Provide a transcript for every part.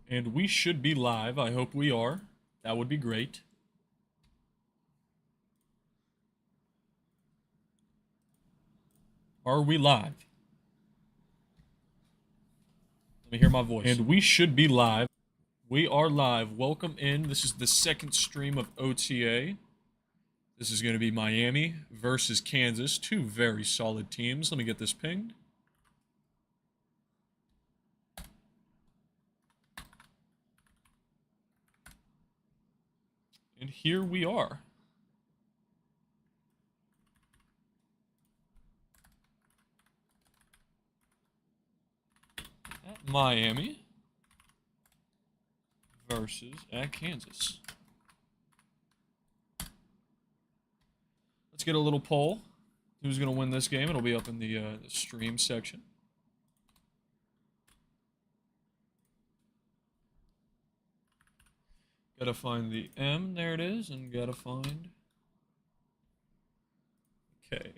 And we should be live. I hope we are. That would be great. Are we live? Let me hear my voice. And we should be live. We are live. Welcome in. This is the second stream of OTA. This is going to be Miami versus Kansas. Two very solid teams. Let me get this pinged. And here we are. At Miami versus at Kansas. Let's get a little poll. Who's going to win this game? It'll be up in the stream section. Gotta find the M. There it is. And gotta find... Okay.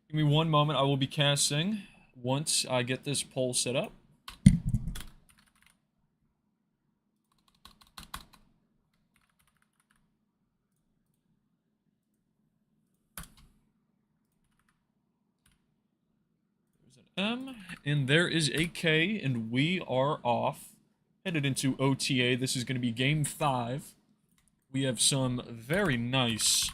Give me one moment. I will be casting once I get this poll set up. M, and there is a K, and we are off. Headed into OTA. This is going to be Game 5. We have some very nice...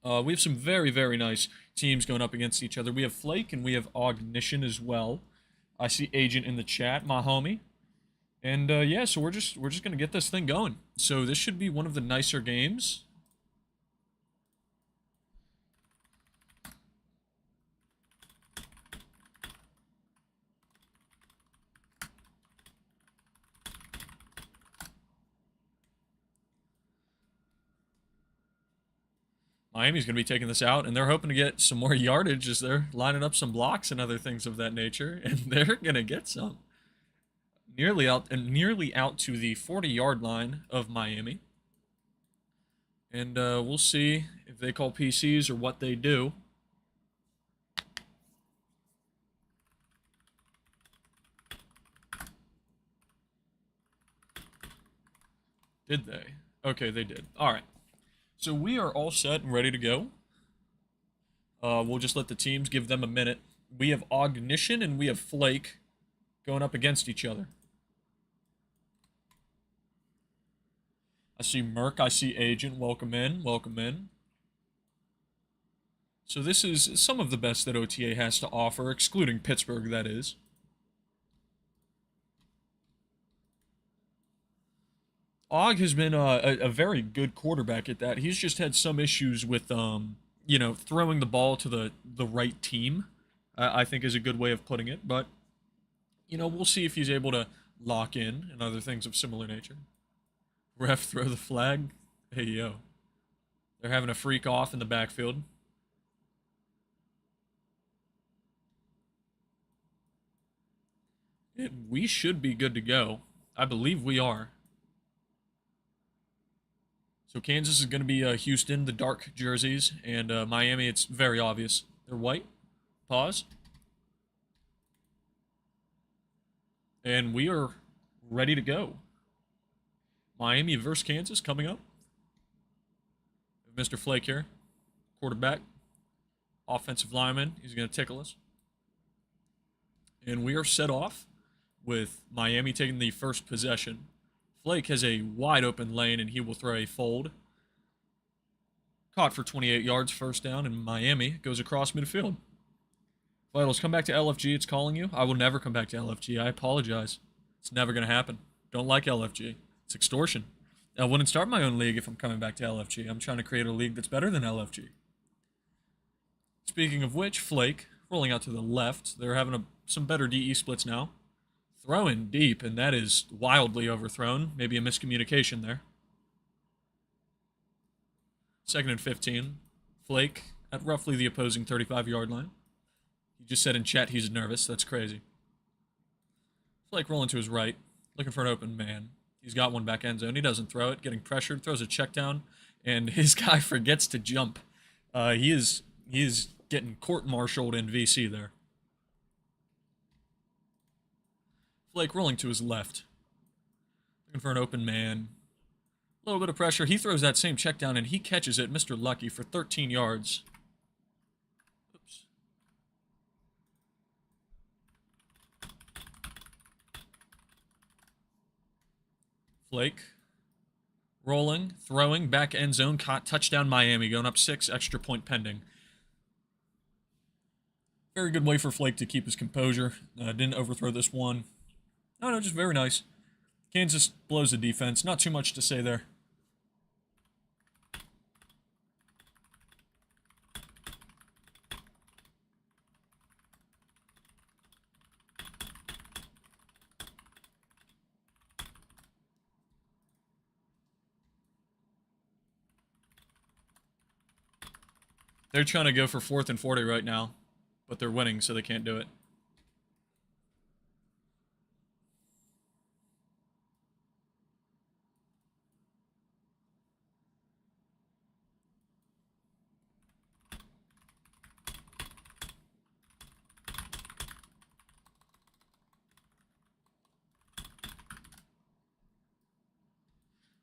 we have some very, very nice teams going up against each other. We have Flake, and we have Ognition as well. I see Agent in the chat, my homie. And, yeah, so we're just going to get this thing going. So this should be one of the nicer games. Miami's going to be taking this out, and they're hoping to get some more yardage as they're lining up some blocks and other things of that nature, and they're going to get some. Nearly out to the 40-yard line of Miami. And we'll see if they call PCs or what they do. Did they? Okay, they did. All right. So we are all set and ready to go. We'll just let the teams give them a minute. We have Ognition and we have Flake going up against each other. I see Merc, I see Agent. Welcome in, welcome in. So this is some of the best that OTA has to offer, excluding Pittsburgh, that is. Og has been a very good quarterback at that. He's just had some issues with, you know, throwing the ball to the right team, I think is a good way of putting it. But, you know, we'll see if he's able to lock in and other things of similar nature. Ref, throw the flag. Hey, yo. They're having a freak off in the backfield. And we should be good to go. I believe we are. So Kansas is going to be Houston, the dark jerseys, and Miami, it's very obvious. They're white. Pause. And we are ready to go. Miami versus Kansas coming up. Mr. Flake here. Quarterback. Offensive lineman. He's going to tickle us. And we are set off with Miami taking the first possession. Flake has a wide open lane, and he will throw a fold. Caught for 28 yards, first down, and Miami goes across midfield. Vitals, come back to LFG. It's calling you. I will never come back to LFG. I apologize. It's never going to happen. Don't like LFG. It's extortion. I wouldn't start my own league if I'm coming back to LFG. I'm trying to create a league that's better than LFG. Speaking of which, Flake, rolling out to the left. They're having some better DE splits now. Throwing deep, and that is wildly overthrown. Maybe a miscommunication there. 2nd and 15. Flake at roughly the opposing 35-yard line. He just said in chat he's nervous. That's crazy. Flake rolling to his right, looking for an open man. He's got one back end zone. He doesn't throw it. Getting pressured. Throws a check down, and his guy forgets to jump. He is getting court-martialed in VC there. Flake rolling to his left. Looking for an open man. A little bit of pressure. He throws that same check down, and he catches it, Mr. Lucky, for 13 yards. Oops. Flake. Rolling, throwing, back end zone, caught, touchdown Miami, going up 6, extra point pending. Very good way for Flake to keep his composure. Didn't overthrow this one. No, just very nice. Kansas blows the defense. Not too much to say there. They're trying to go for 4th and 40 right now, but they're winning, so they can't do it.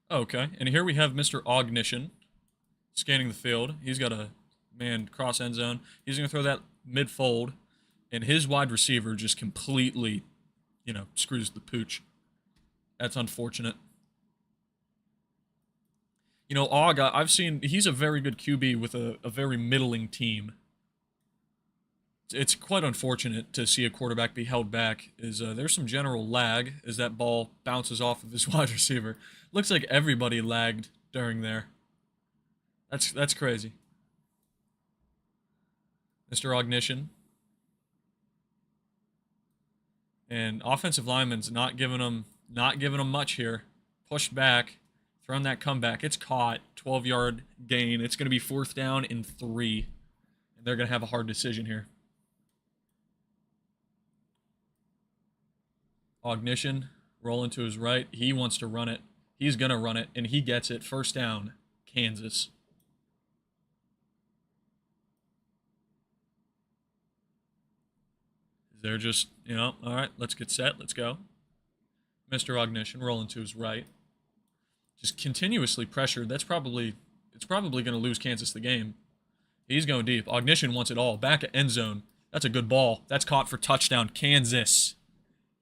Okay, and here we have Mr. Ognition scanning the field. He's got a man cross end zone. He's going to throw that mid-fold, and his wide receiver just completely, screws the pooch. That's unfortunate. Og, I've seen, he's a very good QB with a very middling team. It's quite unfortunate to see a quarterback be held back. There's some general lag as that ball bounces off of his wide receiver. Looks like everybody lagged during there. That's crazy. Mr. Ognition. And offensive lineman's not giving them much here. Pushed back, thrown that comeback. It's caught. 12-yard gain. It's going to be 4th down and 3. And they're going to have a hard decision here. Ognition rolling to his right. He wants to run it. He's going to run it, and he gets it. 1st down, Kansas. They're just, all right, let's get set. Let's go. Mr. Ognition rolling to his right. Just continuously pressured. It's probably going to lose Kansas the game. He's going deep. Ognition wants it all. Back at end zone. That's a good ball. That's caught for touchdown. Kansas.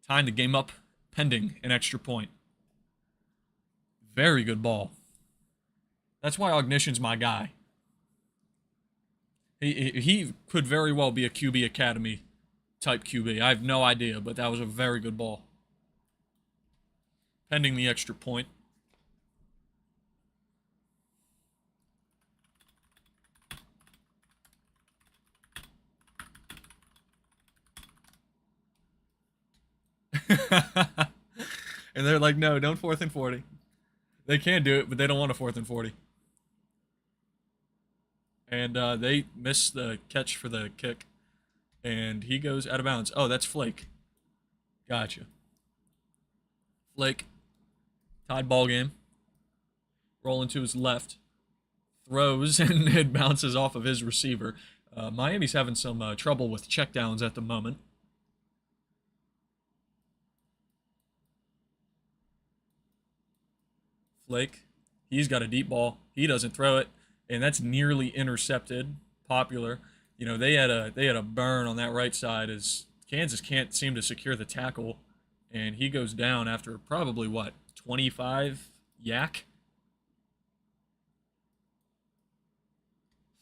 Tying the game up, pending an extra point. Very good ball. That's why Ognition's my guy. He could very well be a QB Academy type QB. I have no idea, but that was a very good ball. Pending the extra point. And they're like, no, don't 4th and 40. They can do it, but they don't want a 4th and 40. And they miss the catch for the kick. And he goes out of bounds. Oh, that's Flake. Gotcha. Flake. Tied ball game. Rolling to his left. Throws, and it bounces off of his receiver. Miami's having some trouble with checkdowns at the moment. Flake. He's got a deep ball. He doesn't throw it, and that's nearly intercepted. Popular. They had a burn on that right side as Kansas can't seem to secure the tackle, and he goes down after probably, 25 yak?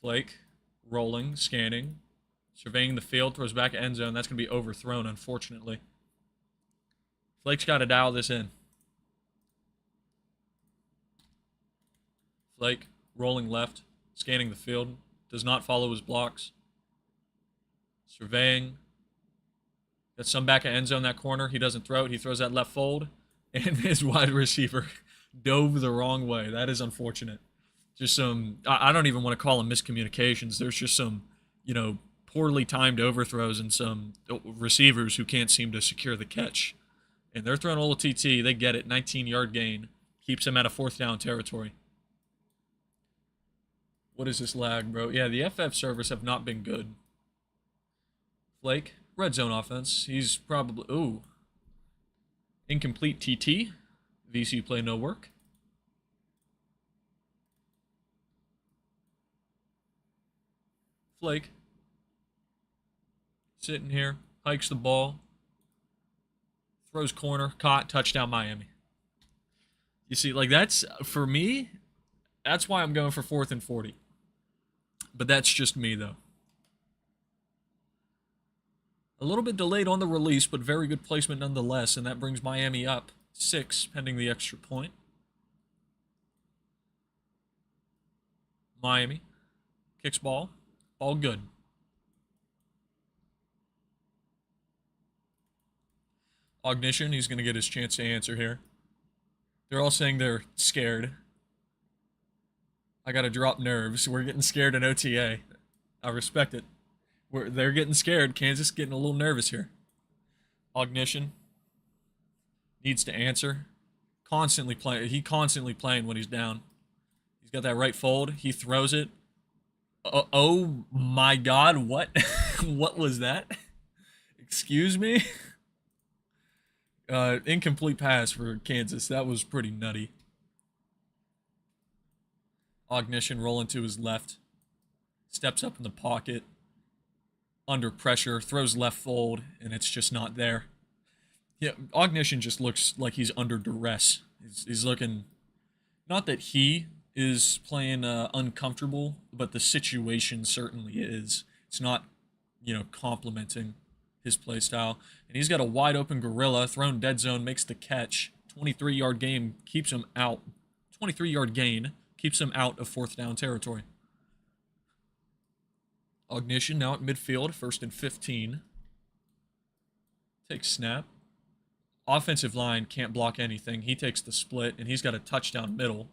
Flake, rolling, scanning, surveying the field, throws back at end zone. That's going to be overthrown, unfortunately. Flake's got to dial this in. Flake, rolling left, scanning the field, does not follow his blocks. Surveying. Got some back at end zone, that corner. He doesn't throw it. He throws that left fold, and his wide receiver dove the wrong way. That is unfortunate. Just some, I don't even want to call them miscommunications. There's just some, poorly timed overthrows and some receivers who can't seem to secure the catch. And they're throwing a little TT. They get it. 19-yard gain. Keeps them out of 4th down territory. What is this lag, bro? Yeah, the FF servers have not been good. Flake, red zone offense. He's probably... Ooh. Incomplete TT. VC play no work. Flake. Sitting here. Hikes the ball. Throws corner. Caught. Touchdown Miami. You see, like that's, for me, that's why I'm going for 4th and 40. But that's just me, though. A little bit delayed on the release, but very good placement nonetheless, and that brings Miami up 6, pending the extra point. Miami kicks ball. Ball good. Ognition, he's going to get his chance to answer here. They're all saying they're scared. I got to drop nerves. We're getting scared in OTA. I respect it. They're getting scared. Kansas getting a little nervous here. Ognition needs to answer. Constantly playing. He constantly playing when he's down. He's got that right fold. He throws it. Oh my God! What? What was that? Excuse me. Incomplete pass for Kansas. That was pretty nutty. Ognition rolling to his left. Steps up in the pocket. Under pressure. Throws left fold. And it's just not there. Yeah, Ognition just looks like he's under duress. He's looking... Not that he is playing uncomfortable, but the situation certainly is. It's not, complimenting his play style. And he's got a wide open gorilla, thrown dead zone, makes the catch. 23-yard game keeps him out. 23-yard gain keeps him out of 4th down territory. Ognition now at midfield, 1st and 15. Takes snap. Offensive line can't block anything. He takes the split, and he's got a touchdown middle.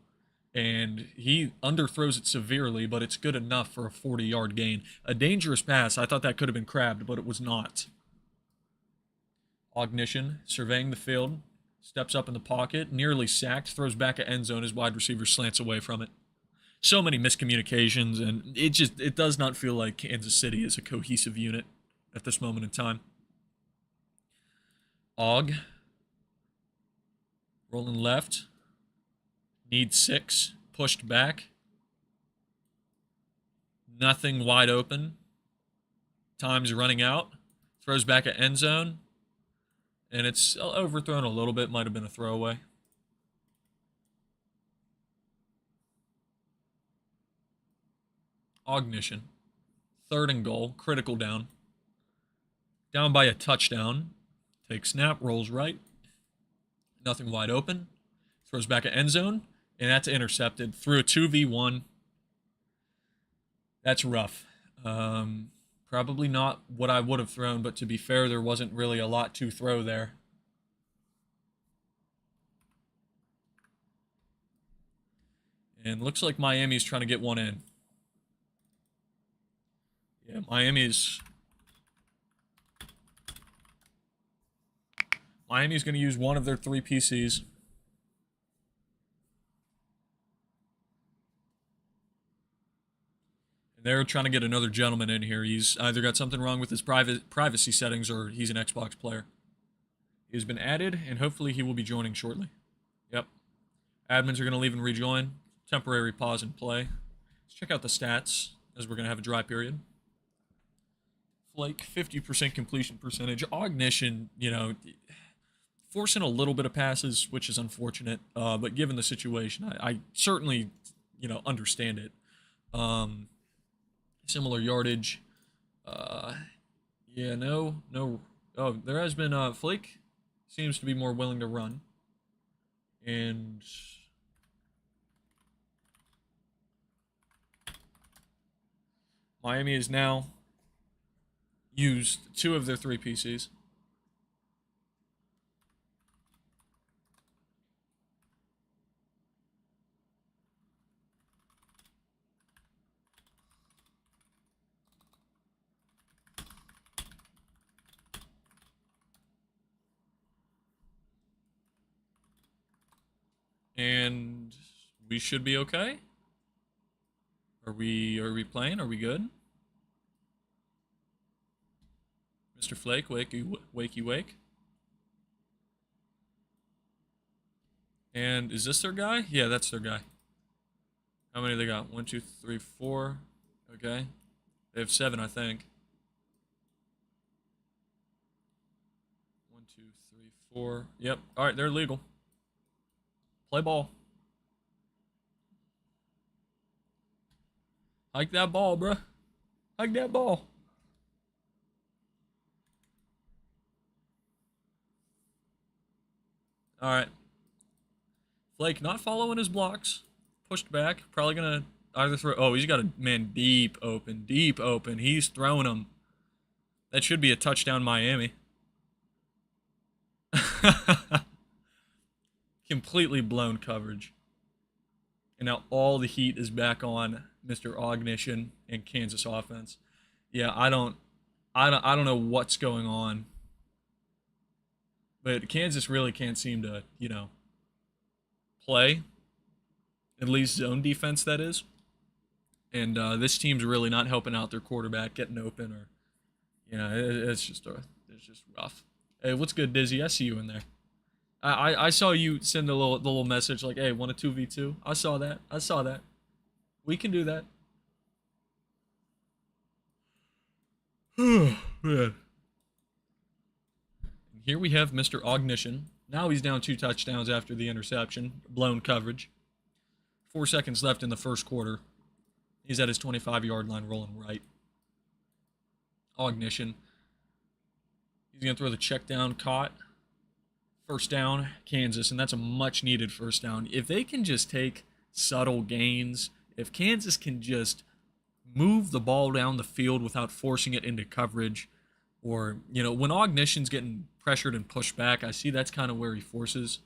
And he underthrows it severely, but it's good enough for a 40-yard gain. A dangerous pass. I thought that could have been crabbed, but it was not. Ognition, surveying the field, steps up in the pocket, nearly sacked, throws back at end zone. His wide receiver slants away from it. So many miscommunications, and it does not feel like Kansas City is a cohesive unit at this moment in time. Og, rolling left, needs 6, pushed back. Nothing wide open. Time's running out. Throws back at end zone. And it's overthrown a little bit. Might have been a throwaway. Ognition. 3rd and goal. Critical down. Down by a touchdown. Takes snap. Rolls right. Nothing wide open. Throws back at end zone. And that's intercepted. Through a 2v1. That's rough. Probably not what I would have thrown, but to be fair, there wasn't really a lot to throw there. And looks like Miami's trying to get one in. Yeah, Miami's going to use one of their 3 PCs. They're trying to get another gentleman in here. He's either got something wrong with his privacy settings or he's an Xbox player. He's been added, and hopefully he will be joining shortly. Yep. Admins are going to leave and rejoin. Temporary pause and play. Let's check out the stats, as we're going to have a dry period. Flake, 50% completion percentage. Ognition, forcing a little bit of passes, which is unfortunate. But given the situation, I certainly, understand it. Similar yardage. Yeah, no. Oh, there has been, Flake seems to be more willing to run. And Miami has now used 2 of their 3 PCs. And we should be okay. Are we playing? Are we good? Mr. Flake, wakey wake. And is this their guy? Yeah, that's their guy. How many they got? 1, 2, 3, 4. Okay. They have 7, I think. 1, 2, 3, 4. Yep. All right, they're legal. Play ball. Hike that ball, bruh. Hike that ball. All right. Flake not following his blocks. Pushed back. Probably going to either throw. Oh, he's got a man deep open. Deep open. He's throwing him. That should be a touchdown, Miami. Completely blown coverage. And now all the heat is back on Mr. Ognition and Kansas offense. Yeah, I don't know what's going on. But Kansas really can't seem to, play. At least zone defense, that is. And this team's really not helping out their quarterback getting open, or it's just rough. Hey, what's good, Dizzy? I see you in there. I saw you send the little message like, hey, want a 2v2? I saw that. We can do that. Man. Here we have Mr. Ognition. Now he's down 2 touchdowns after the interception. Blown coverage. 4 seconds left in the first quarter. He's at his 25-yard line rolling right. Ognition. He's going to throw the check down, caught. First down, Kansas, and that's a much-needed first down. If they can just take subtle gains, if Kansas can just move the ball down the field without forcing it into coverage, or, when Ognition's getting pressured and pushed back, I see that's kind of where he forces.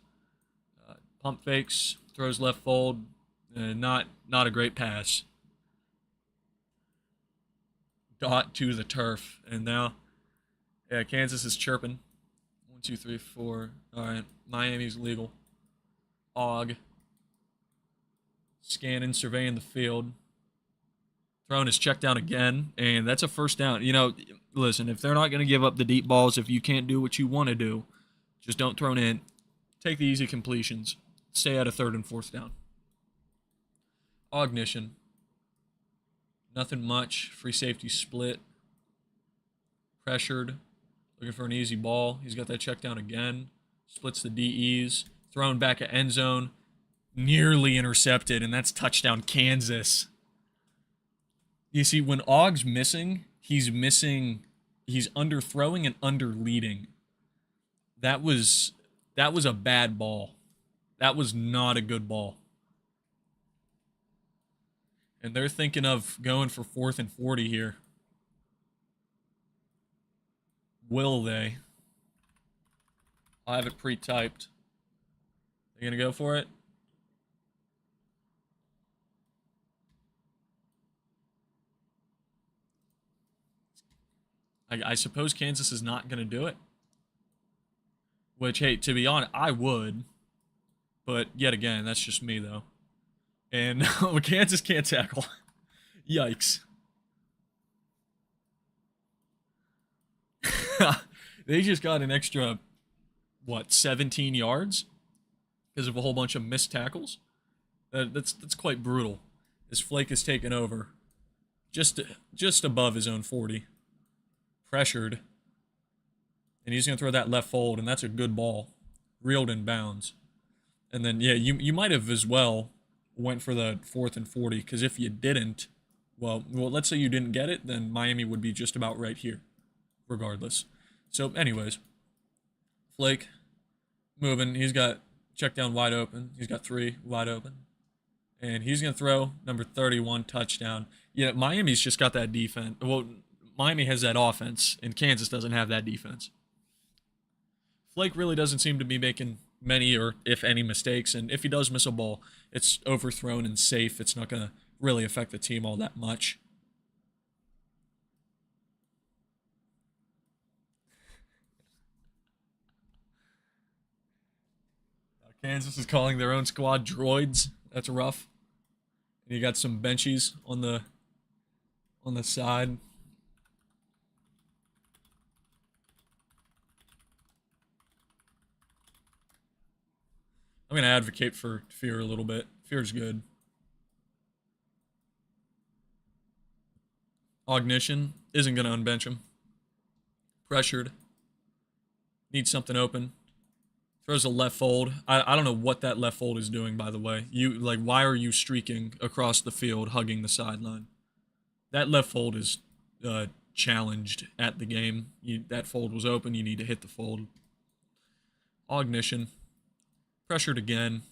Pump fakes, throws left fold, not a great pass. Dot to the turf, and now, Kansas is chirping. 1, 2, 3, 4. All right, Miami's legal. Og. Scanning, surveying the field. Throwing his check down again, and that's a first down. Listen, if they're not going to give up the deep balls, if you can't do what you want to do, just don't throw it in. Take the easy completions. Stay out of 3rd and 4th down. Ognition. Nothing much. Free safety split. Pressured. Looking for an easy ball. He's got that check down again. Splits the DEs. Thrown back at end zone. Nearly intercepted, and that's touchdown Kansas. You see, when Og's missing, he's underthrowing and underleading. That was a bad ball. That was not a good ball. And they're thinking of going for 4th and 40 here. Will they? I have it pre-typed. They gonna go for it? I suppose Kansas is not gonna do it. Which, hey, to be honest, I would. But yet again, that's just me though. And Kansas can't tackle. Yikes. They just got an extra, 17 yards? Because of a whole bunch of missed tackles? That's quite brutal. As Flake is taken over. Just above his own 40. Pressured. And he's going to throw that left fold, and that's a good ball. Reeled in bounds. And then, yeah, you might have as well went for the 4th and 40, because if you didn't, well, let's say you didn't get it, then Miami would be just about right here, regardless. So, anyways, Flake moving. He's got check down wide open. He's got 3 wide open. And he's going to throw number 31 touchdown. Yeah, Miami's just got that defense. Well, Miami has that offense, and Kansas doesn't have that defense. Flake really doesn't seem to be making many or if any mistakes, and if he does miss a ball, it's overthrown and safe. It's not going to really affect the team all that much. Kansas is calling their own squad droids. That's rough. And you got some benchies on the side. I'm going to advocate for Fear a little bit. Fear's good. Ognition isn't going to unbench him. Pressured. Needs something open. Throws a left fold. I don't know what that left fold is doing, by the way. Why are you streaking across the field, hugging the sideline? That left fold is challenged at the game. That fold was open. You need to hit the fold. Ognition. Pressured again.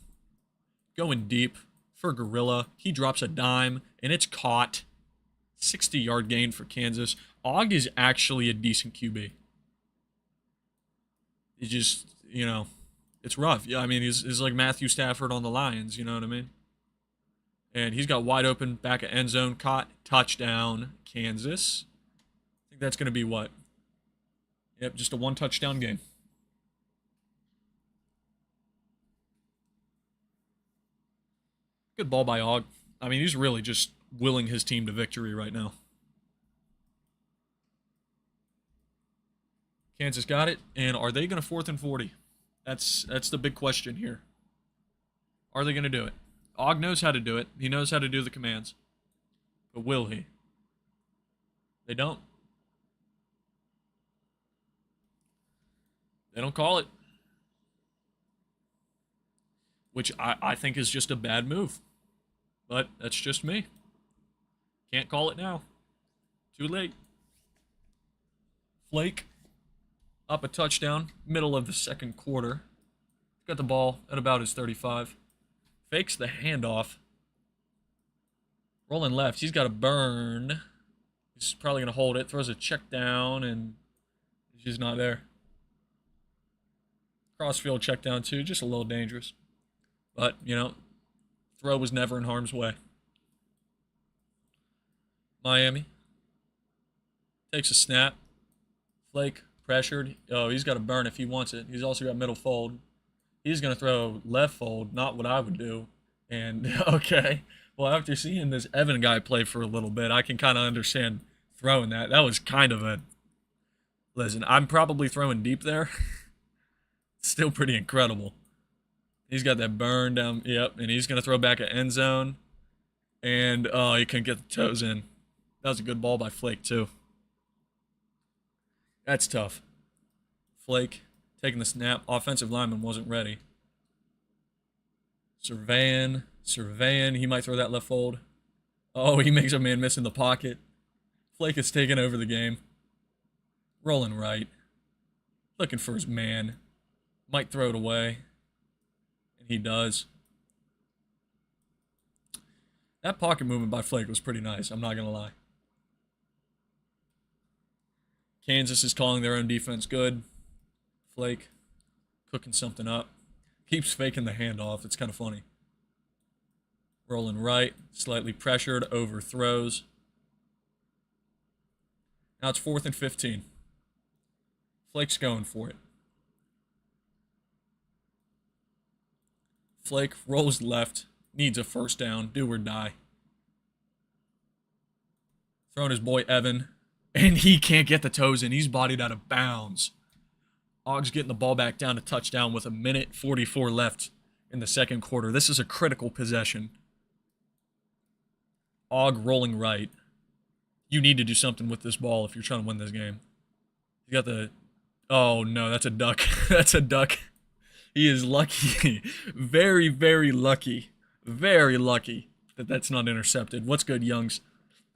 Going deep for Gorilla. He drops a dime, and it's caught. 60-yard gain for Kansas. Og is actually a decent QB. He just, it's rough. Yeah, I mean, he's like Matthew Stafford on the Lions, you know what I mean? And he's got wide open, back of end zone, caught, touchdown, Kansas. I think that's going to be what? Yep, just a one-touchdown game. Good ball by Og. I mean, he's really just willing his team to victory right now. Kansas got it, and are they going to 4th and 40? That's the big question here. Are they going to do it? Og knows how to do it. He knows how to do the commands. But will he? They don't. They don't call it. Which I think is just a bad move. But that's just me. Can't call it now. Too late. Flake. Up a touchdown. Middle of the second quarter. Got the ball at about his 35. Fakes the handoff. Rolling left. He's got a burn. He's probably going to hold it. Throws a check down, and he's just not there. Crossfield check down, too. Just a little dangerous. But, throw was never in harm's way. Miami. Takes a snap. Flake. Pressured. Oh, he's got a burn if he wants it. He's also got middle fold. He's going to throw left fold, not what I would do. And, okay. Well, after seeing this Evan guy play for a little bit, I can kind of understand throwing that. That was kind of a... Listen, I'm probably throwing deep there. Still pretty incredible. He's got that burn down. Yep, and he's going to throw back at end zone. And, oh, he couldn't get the toes in. That was a good ball by Flake, too. That's tough. Flake taking the snap. Offensive lineman wasn't ready. Surveying. He might throw that left fold. Oh, he makes a man miss in the pocket. Flake is taking over the game. Rolling right. Looking for his man. Might throw it away. And he does. That pocket movement by Flake was pretty nice. I'm not going to lie. Kansas is calling their own defense good. Flake cooking something up. Keeps faking the handoff. It's kind of funny. Rolling right. Slightly pressured. Overthrows. Now it's 4th and 15. Flake's going for it. Flake rolls left. Needs a first down. Do or die. Throwing his boy Evan. And he can't get the toes in. He's bodied out of bounds. Og's getting the ball back down to touchdown with 1:44 left in the second quarter. This is a critical possession. Og rolling right. You need to do something with this ball if you're trying to win this game. You got the... Oh, no, that's a duck. That's a duck. He is lucky. Very, very lucky. Very lucky that that's not intercepted. What's good, Youngs?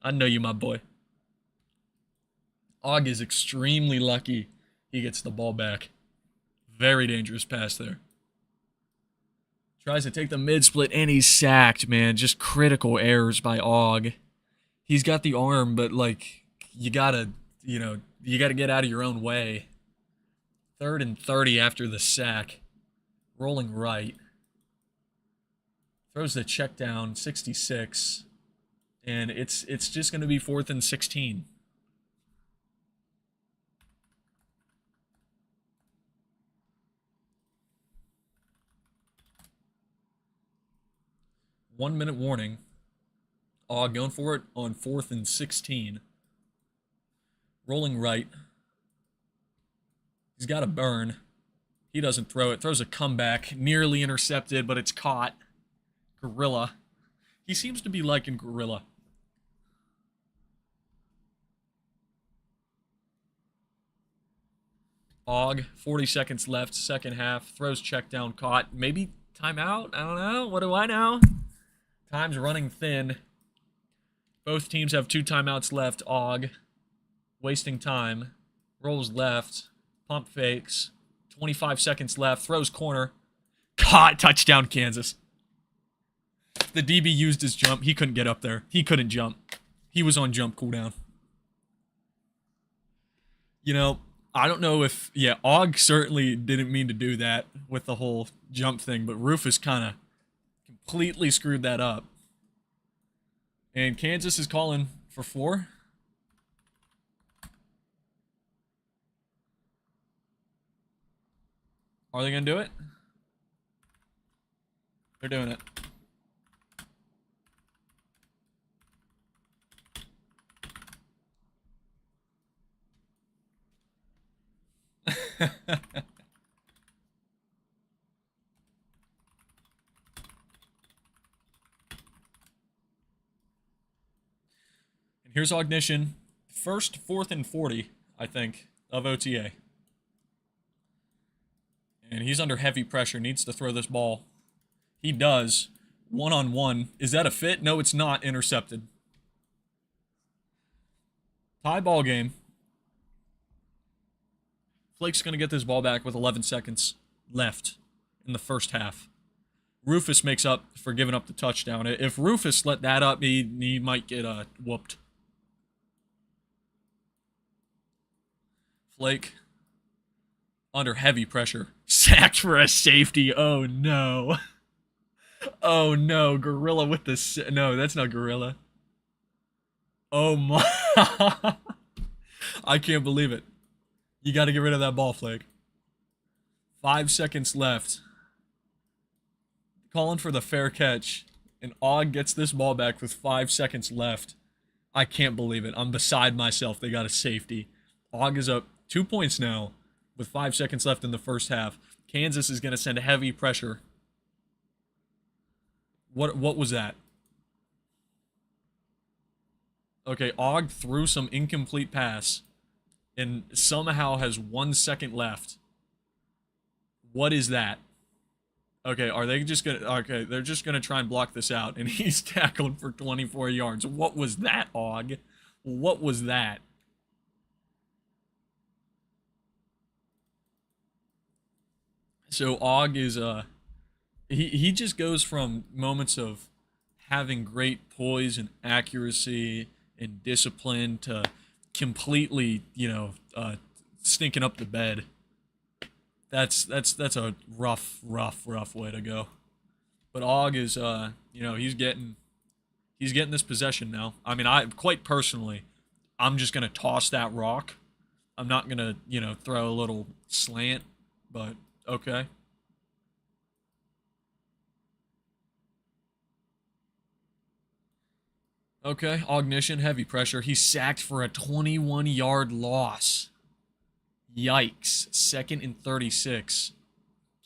I know you, my boy. Og is extremely lucky he gets the ball back. Very dangerous pass there. Tries to take the mid-split, and he's sacked, man. Just critical errors by Og. He's got the arm, but, you gotta get out of your own way. 3rd and 30 after the sack. Rolling right. Throws the check down, 66. And it's just going to be 4th and 16. One-minute warning. Going for it on 4th and 16. Rolling right. He's got a burn. He doesn't throw it. Throws a comeback. Nearly intercepted, but it's caught. Gorilla. He seems to be liking Gorilla. Og, 40 seconds left, second half. Throws check down, caught. Maybe timeout? I don't know. What do I know? Time's running thin. Both teams have 2 timeouts left. Og, wasting time. Rolls left. Pump fakes. 25 seconds left. Throws corner. Caught. Touchdown, Kansas. The DB used his jump. He couldn't get up there. He couldn't jump. He was on jump cooldown. You know, I don't know if... Yeah, Og certainly didn't mean to do that with the whole jump thing, but Rufus kind of completely screwed that up. And Kansas is calling for 4. Are they going to do it? They're doing it. And here's Ognition. First, 4th and 40, I think, of OTA. And he's under heavy pressure, needs to throw this ball. He does. One-on-one. Is that a fit? No, it's not. Intercepted. Tie ball game. Flake's going to get this ball back with 11 seconds left in the first half. Rufus makes up for giving up the touchdown. If Rufus let that up, he might get whooped. Flake under heavy pressure. Sacked for a safety. Oh, no. Oh, no. Gorilla with the... No, that's not Gorilla. Oh, my... I can't believe it. You got to get rid of that ball, Flake. 5 seconds left. Calling for the fair catch. And Og gets this ball back with 5 seconds left. I can't believe it. I'm beside myself. They got a safety. Og is up 2 points now with 5 seconds left in the first half. Kansas is going to send heavy pressure. What was that? Okay, Og threw some incomplete pass and somehow has 1 second left. What is that? Okay, are they just going to... Okay, they're just going to try and block this out, and he's tackled for 24 yards. What was that, Og? What was that? So Og is... He just goes from moments of having great poise and accuracy and discipline to completely, stinking up the bed. That's a rough way to go. But Og is, he's getting this possession now. I mean, quite personally, I'm just gonna toss that rock. I'm not gonna, throw a little slant, but okay. Okay, Ognition, heavy pressure. He's sacked for a 21-yard loss. Yikes. 2nd and 36.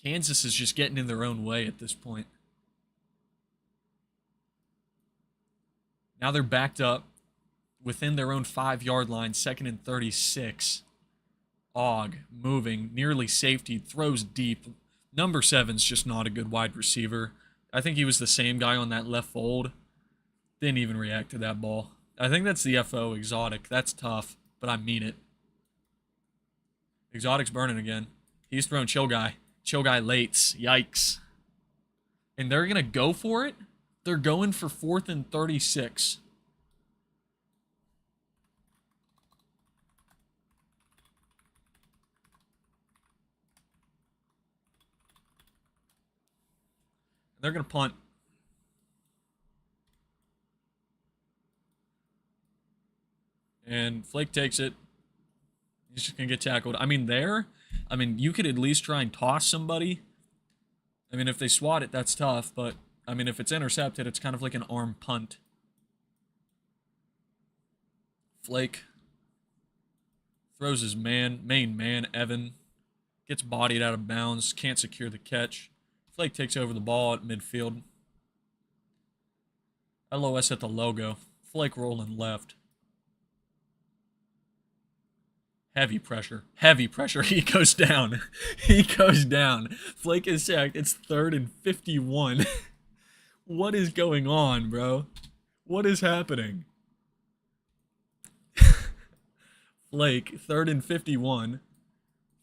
Kansas is just getting in their own way at this point. Now they're backed up within their own 5-yard line, 2nd and 36. Og moving, nearly safety, throws deep. Number 7's just not a good wide receiver. I think he was the same guy on that left fold. Didn't even react to that ball. I think that's the FO, Exotic. That's tough, but I mean it. Exotic's burning again. He's throwing Chill Guy. Chill Guy lates. Yikes. And they're going to go for it? They're going for 4th and 36. They're going to punt. And Flake takes it. He's just going to get tackled. I mean, you could at least try and toss somebody. I mean, if they swat it, that's tough. But, I mean, if it's intercepted, it's kind of like an arm punt. Flake throws his main man, Evan. Gets bodied out of bounds. Can't secure the catch. Flake takes over the ball at midfield. LOS at the logo. Flake rolling left. Heavy pressure. Heavy pressure. He goes down. He goes down. Flake is sacked. It's 3rd and 51. What is going on, bro? What is happening? Flake, 3rd and 51.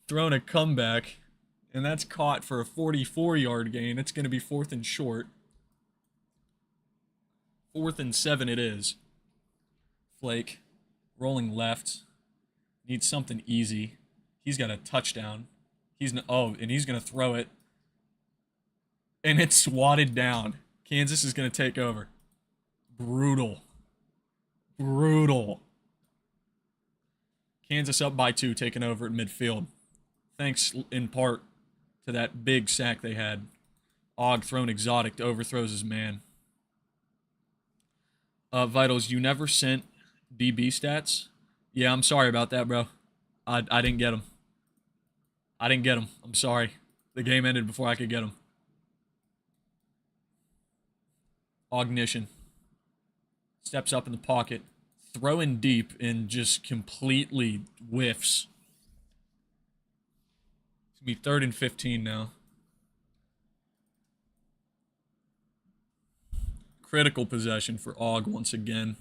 Throwing a comeback. And that's caught for a 44-yard gain. It's going to be 4th and short. 4th and 7 it is. Flake, rolling left. Needs something easy. He's got a touchdown. He's and he's going to throw it. And it's swatted down. Kansas is going to take over. Brutal. Brutal. Kansas up by 2, taking over at midfield. Thanks in part to that big sack they had. Og thrown exotic to overthrows his man. Vitals, you never sent DB stats? Yeah, I'm sorry about that, bro. I didn't get them. I didn't get them. I'm sorry. The game ended before I could get them. Ognition. Steps up in the pocket. Throwing deep and just completely whiffs. It's going to be 3rd and 15 now. Critical possession for Og once again.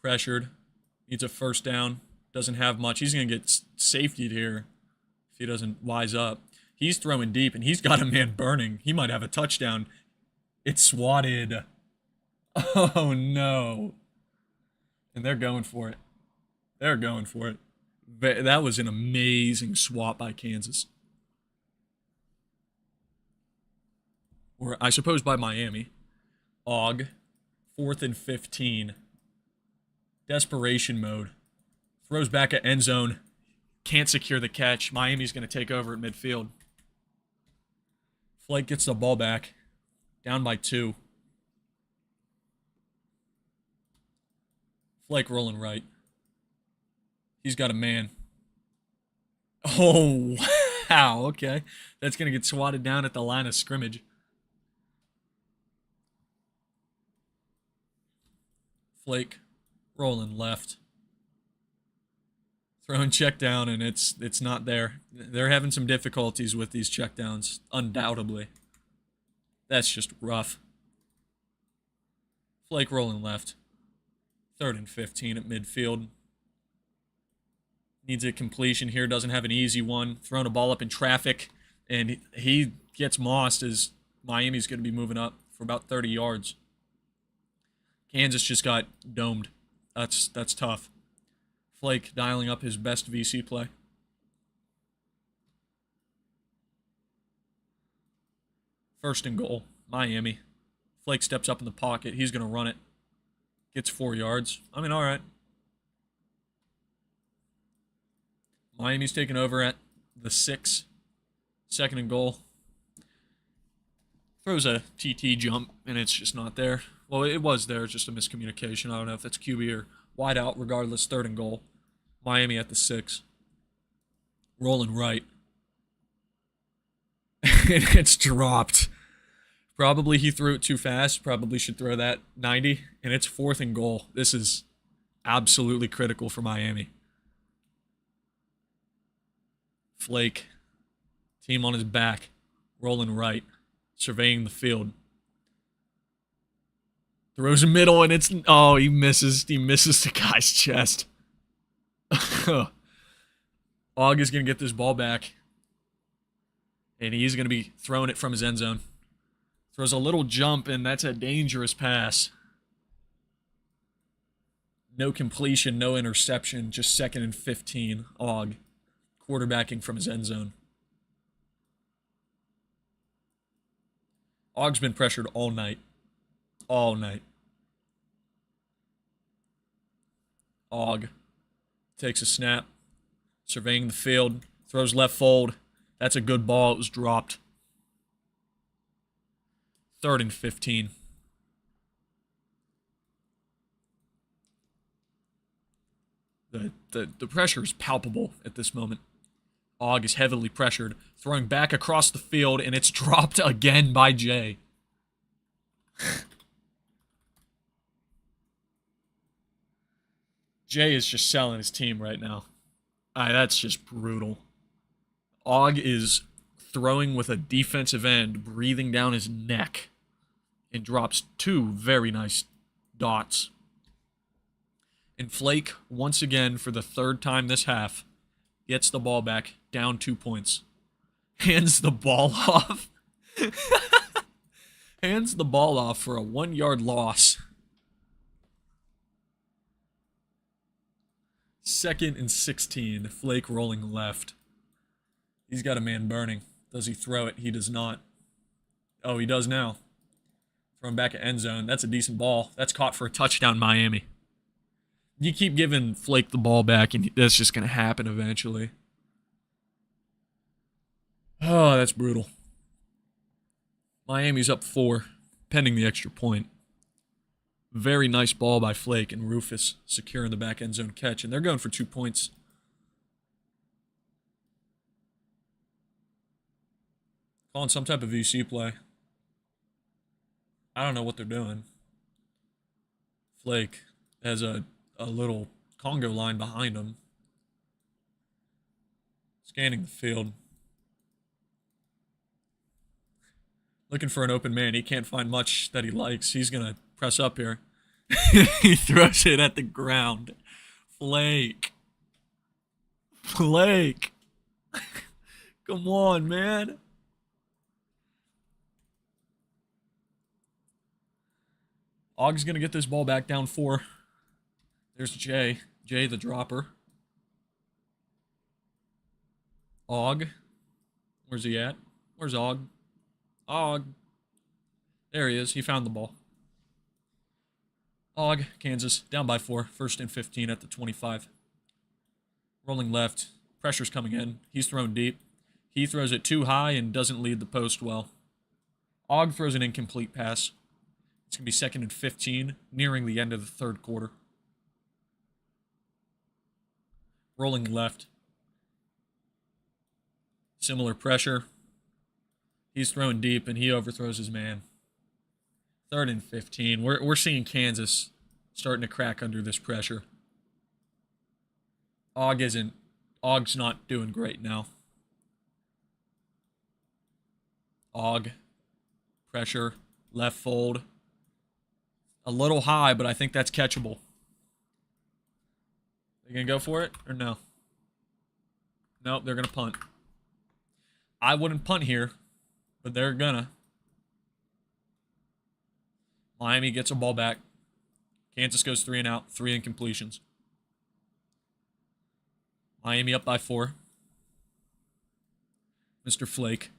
Pressured. Needs a first down. Doesn't have much. He's going to get safetied here if he doesn't wise up. He's throwing deep, and he's got a man burning. He might have a touchdown. It's swatted. Oh, no. And they're going for it. They're going for it. That was an amazing swat by Kansas. Or I suppose by Miami. Og. 4th and 15. Desperation mode. Throws back at end zone. Can't secure the catch. Miami's going to take over at midfield. Flake gets the ball back. Down by 2. Flake rolling right. He's got a man. Oh, wow. Okay. That's going to get swatted down at the line of scrimmage. Flake rolling left. Throwing check down, and it's not there. They're having some difficulties with these check downs, undoubtedly. That's just rough. Flake rolling left. 3rd and 15 at midfield. Needs a completion here. Doesn't have an easy one. Throwing a ball up in traffic, and he gets mossed as Miami's going to be moving up for about 30 yards. Kansas just got domed. That's tough. Flake dialing up his best VC play. First and goal, Miami. Flake steps up in the pocket. He's going to run it. Gets 4 yards. I mean, all right. Miami's taking over at the 6. 2nd and goal. Throws a TT jump, and it's just not there. Well, it was there. It's just a miscommunication. I don't know if that's QB or wide out. Regardless, 3rd and goal. Miami at the 6. Rolling right. And it's dropped. Probably he threw it too fast. Probably should throw that 90. And it's 4th and goal. This is absolutely critical for Miami. Flake. Team on his back. Rolling right. Surveying the field. Throws a middle, and it's... Oh, he misses. He misses the guy's chest. Og is going to get this ball back. And he's going to be throwing it from his end zone. Throws a little jump, and that's a dangerous pass. No completion, no interception, just 2nd and 15. Og quarterbacking from his end zone. Og's been pressured all night. All night. Og takes a snap. Surveying the field. Throws left fold. That's a good ball. It was dropped. 3rd and 15. The pressure is palpable at this moment. Og is heavily pressured, throwing back across the field, and it's dropped again by Jay. Jay is just selling his team right now. That's just brutal. Og is throwing with a defensive end, breathing down his neck, and drops 2 very nice dots. And Flake, once again, for the 3rd time this half, gets the ball back, down 2 points. Hands the ball off. Hands the ball off for a 1-yard loss. 2nd and 16. Flake rolling left. He's got a man burning. Does he throw it? He does not. Oh, he does now. Throwing back at end zone. That's a decent ball. That's caught for a touchdown, Miami. You keep giving Flake the ball back, and that's just going to happen eventually. Oh, that's brutal. Miami's up 4, pending the extra point. Very nice ball by Flake, and Rufus securing the back end zone catch, and they're going for 2 points. Calling some type of VC play. I don't know what they're doing. Flake has a little Congo line behind him. Scanning the field. Looking for an open man. He can't find much that he likes. He's going to press up here. He throws it at the ground. Flake. Flake. Come on, man. Og's going to get this ball back, down 4. There's Jay. Jay the dropper. Og. Where's he at? Where's Og? Og. There he is. He found the ball. Og, Kansas, down by 4. 1st and 15 at the 25. Rolling left. Pressure's coming in. He's thrown deep. He throws it too high and doesn't lead the post well. Og throws an incomplete pass. It's going to be 2nd and 15, nearing the end of the 3rd quarter. Rolling left. Similar pressure. He's thrown deep, and he overthrows his man. 3rd and 15. We're seeing Kansas starting to crack under this pressure. Og's not doing great now. Og. Pressure. Left fold. A little high, but I think that's catchable. They gonna go for it or no? Nope, they're gonna punt. I wouldn't punt here, but they're gonna. Miami gets a ball back. Kansas goes 3 and out, 3 incompletions. Miami up by 4. Mr. Flake.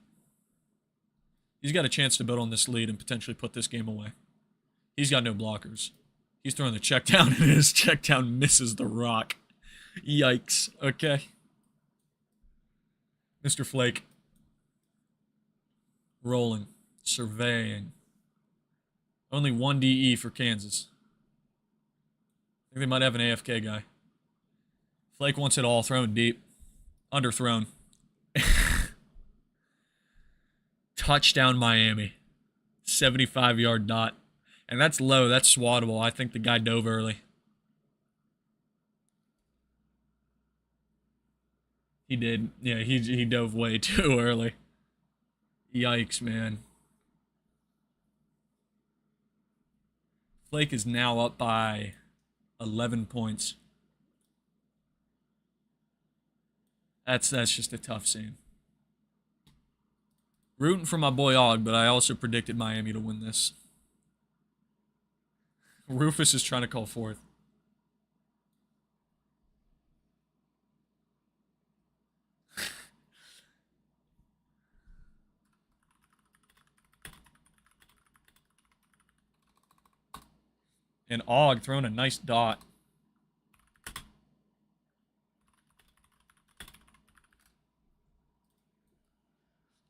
He's got a chance to build on this lead and potentially put this game away. He's got no blockers. He's throwing the check down, and his check down misses the rock. Yikes. Okay. Mr. Flake. Rolling. Surveying. Only 1 DE for Kansas. I think they might have an AFK guy. Flake wants it all thrown deep. Underthrown. Touchdown Miami. 75-yard dot. And that's low. That's swattable. I think the guy dove early. He did. Yeah, he dove way too early. Yikes, man. Flake is now up by 11 points. That's just a tough scene. Rooting for my boy Og, but I also predicted Miami to win this. Rufus is trying to call 4th. And Og throwing a nice dot.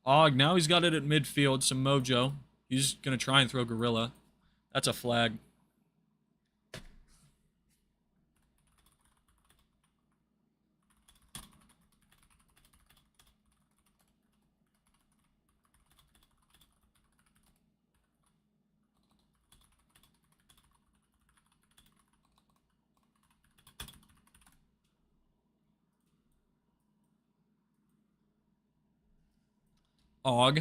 Og, now he's got it at midfield, some mojo. He's going to try and throw Gorilla. That's a flag. Og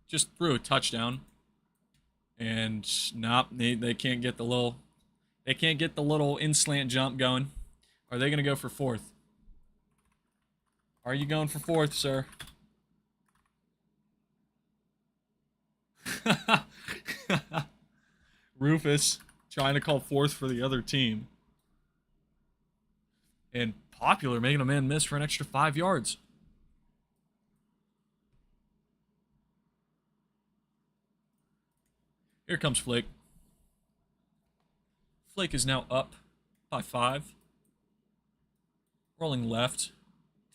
just threw a touchdown. And nope, they can't get the little in slant jump going. Are they gonna go for fourth? Are you going for fourth, sir? Rufus trying to call fourth for the other team. And Popular making a man miss for an extra 5 yards. Here comes Flake. Flake is now up by 5. Rolling left.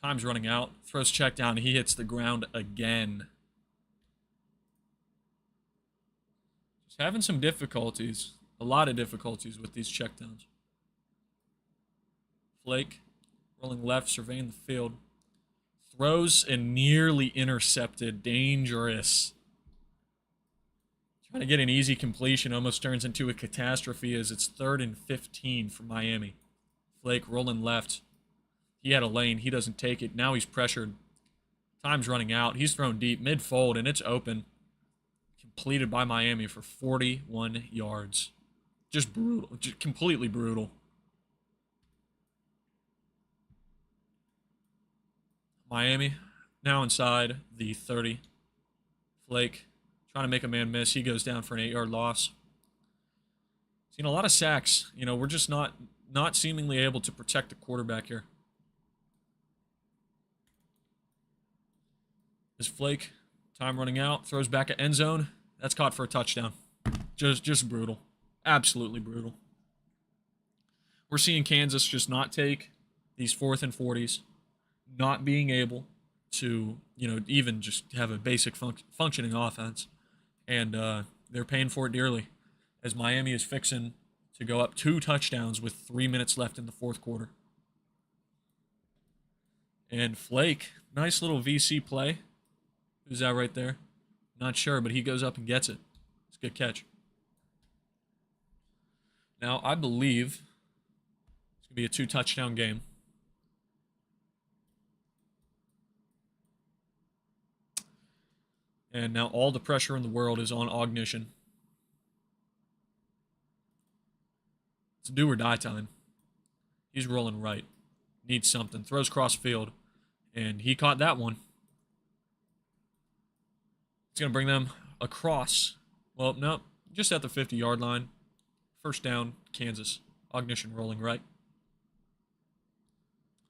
Time's running out. Throws check down. He hits the ground again. Just having some difficulties. A lot of difficulties with these checkdowns. Flake. Rolling left. Surveying the field. Throws and nearly intercepted. Dangerous. Trying to get an easy completion almost turns into a catastrophe as it's 3rd and 15 for Miami. Flake rolling left. He had a lane. He doesn't take it. Now he's pressured. Time's running out. He's thrown deep, mid-fold, and it's open. Completed by Miami for 41 yards. Just brutal. Just completely brutal. Miami now inside the 30. Flake trying to make a man miss. He goes down for an 8-yard loss. Seen a lot of sacks. You know, we're just not seemingly able to protect the quarterback here. This Flake, time running out, throws back at end zone. That's caught for a touchdown. Just brutal. Absolutely brutal. We're seeing Kansas just not take these 4th and 40s, not being able to, you know, even just have a basic functioning offense. And they're paying for it dearly as Miami is fixing to go up 2 touchdowns with 3 minutes left in the 4th quarter. And Flake, nice little VC play. Who's that right there? Not sure, but he goes up and gets it. It's a good catch. Now, I believe it's going to be a 2-touchdown game. And now all the pressure in the world is on Ognition. It's do or die time. He's rolling right. Needs something. Throws cross field. And he caught that one. It's going to bring them across. Well, no, just at the 50-yard line. First down, Kansas. Ognition rolling right.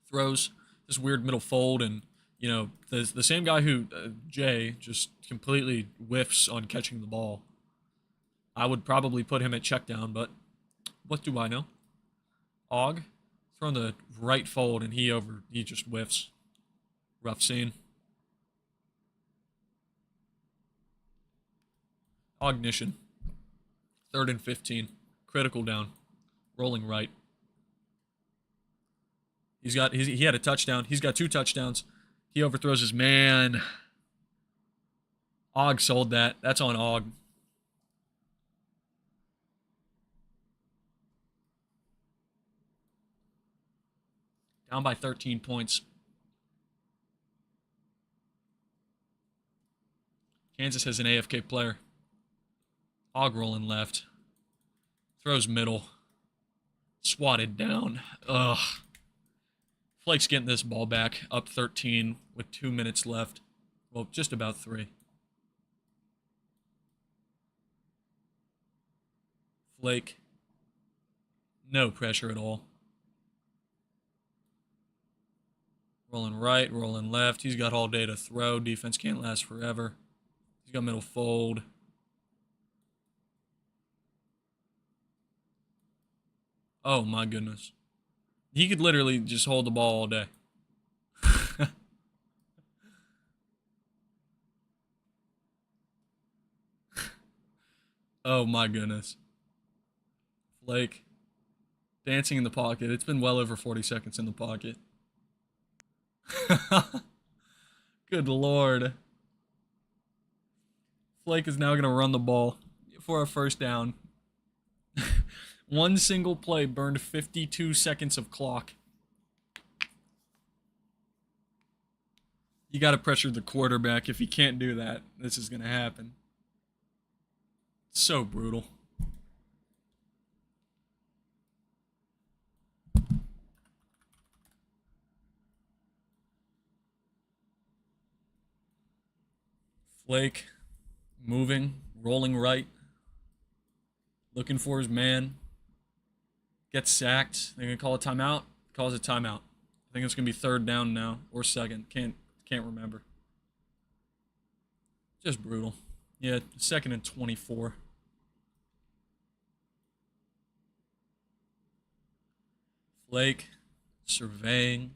Throws this weird middle fold, and, you know, the same guy who, Jay, just completely whiffs on catching the ball. I would probably put him at check down, but what do I know? Og, throwing the right fold, and he just whiffs. Rough scene. Ognition. 3rd and 15. Critical down. Rolling right. He had a touchdown. He's got 2 touchdowns. He overthrows his man. Og sold that. That's on Og. Down by 13 points. Kansas has an AFK player. Og rolling left. Throws middle. Swatted down. Ugh. Flake's getting this ball back. Up 13 with 2 minutes left. Well, just about 3. Flake. No pressure at all. Rolling right, rolling left. He's got all day to throw. Defense can't last forever. He's got middle fold. Oh, my goodness. He could literally just hold the ball all day. Oh, my goodness. Flake. Dancing in the pocket. It's been well over 40 seconds in the pocket. Good Lord. Flake is now going to run the ball for a first down. One single play burned 52 seconds of clock. You got to pressure the quarterback. If you can't do that, this is going to happen. So brutal. Flake, moving, rolling right, looking for his man, gets sacked. They're going to call a timeout. Calls a timeout. I think it's going to be third down now, or second. Can't remember. Just brutal. Yeah, second and 24. Flake, surveying.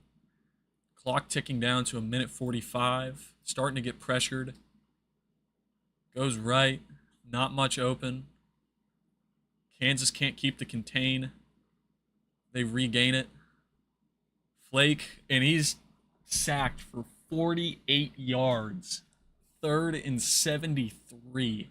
Clock ticking down to a minute 45. Starting to get pressured. Goes right. Not much open. Kansas can't keep the contain. They regain it. Flake, and he's sacked for 48 yards. Third and 73.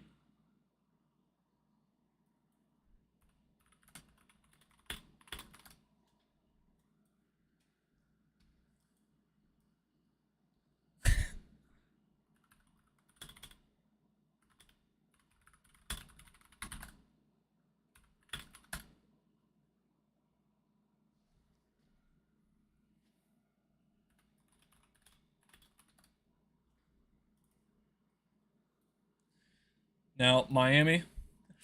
Now, Miami,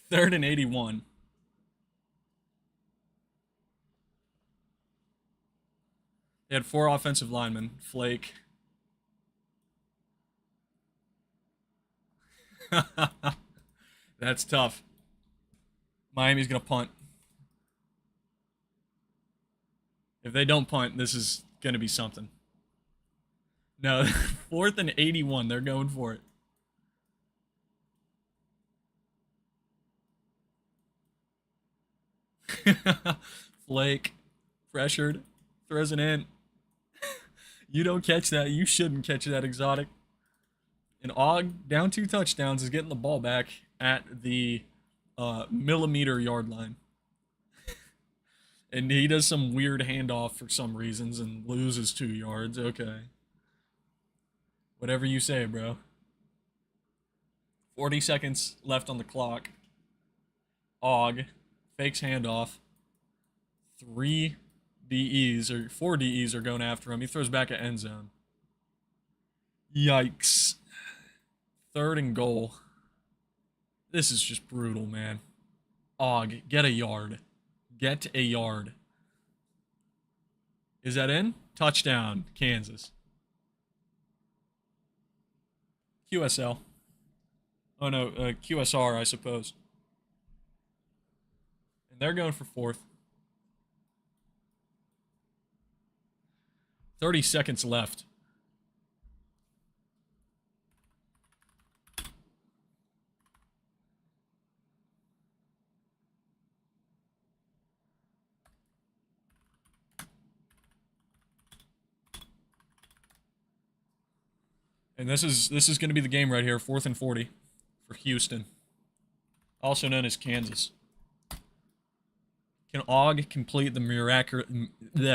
third and 81. They had 4 offensive linemen. Flake. That's tough. Miami's going to punt. If they don't punt, this is going to be something. No, 4th and 81. They're going for it. Flake, pressured, throws it in. You don't catch that. You shouldn't catch that, Exotic. And Og, down 2 touchdowns, is getting the ball back at the millimeter yard line. And he does some weird handoff for some reasons and loses 2 yards. Okay. Whatever you say, bro. 40 seconds left on the clock. Og fakes handoff. 3 DEs, or 4 DEs are going after him. He throws back at end zone. Yikes. 3rd and goal. This is just brutal, man. Og, get a yard. Get a yard. Is that in? Touchdown, Kansas. QSL. Oh no, QSR, I suppose. And they're going for 4th. 30 seconds left. And this is going to be the game right here, 4th and 40 for Houston, also known as Kansas. Can Og complete the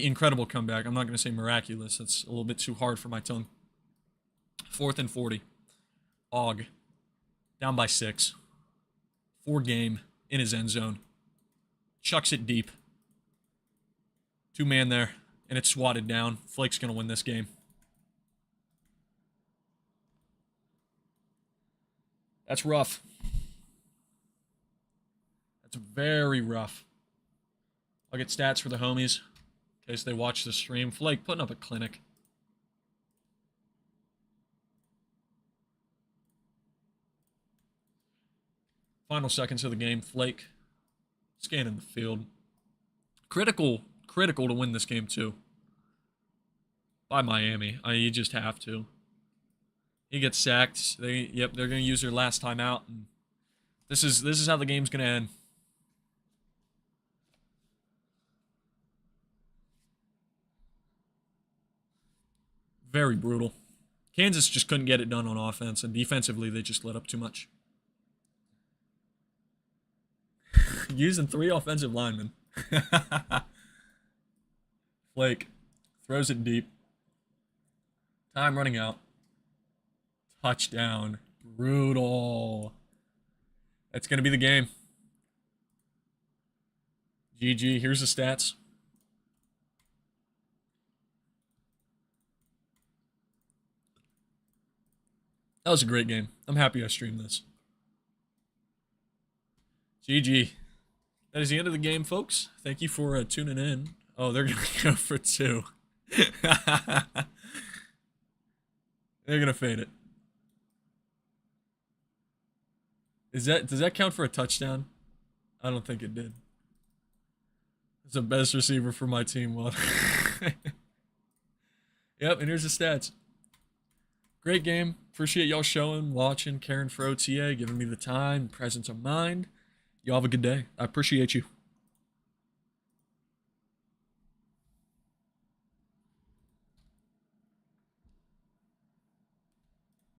incredible comeback? I'm not going to say miraculous. That's a little bit too hard for my tongue. 4th and 40. Og, down by 6. 4 game in his end zone. Chucks it deep. 2-man there, and it's swatted down. Flake's going to win this game. That's rough. That's very rough. I'll get stats for the homies in case they watch the stream. Flake putting up a clinic. Final seconds of the game. Flake scanning the field. Critical to win this game too. By Miami. You just have to. He gets sacked. They're going to use their last time out. And this is how the game's going to end. Very brutal. Kansas just couldn't get it done on offense, and defensively they just let up too much. Using 3 offensive linemen. Flake throws it deep. Time running out. Touchdown. Brutal. That's going to be the game. GG. Here's the stats. That was a great game. I'm happy I streamed this. GG. That is the end of the game, folks. Thank you for tuning in. Oh, they're going to go for 2. They're going to fade it. Does that count for a touchdown? I don't think it did. It's the best receiver for my team. Well, yep, and here's the stats. Great game. Appreciate y'all showing, watching, caring for OTA, giving me the time, presence of mind. Y'all have a good day. I appreciate you.